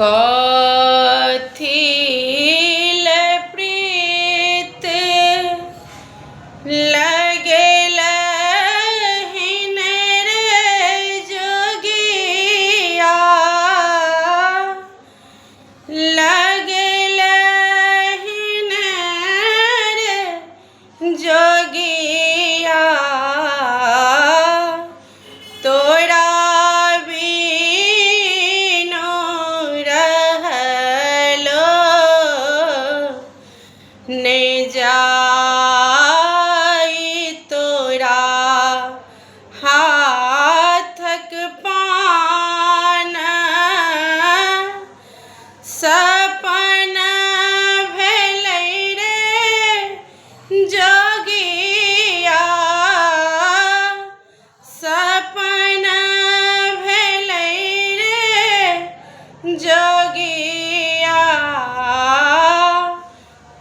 कथिल प्रीत लगलहिन रे जोगिया, लगलहिन रे जोगिया। तोरा बिनु रहलो ने जाई, तोरा हाथक पान सपन भेलै रे जोगिया, सपन भेलै रे जोगिया।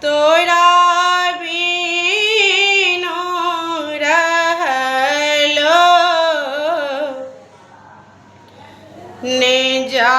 तोरा बिनु रहलो ने जा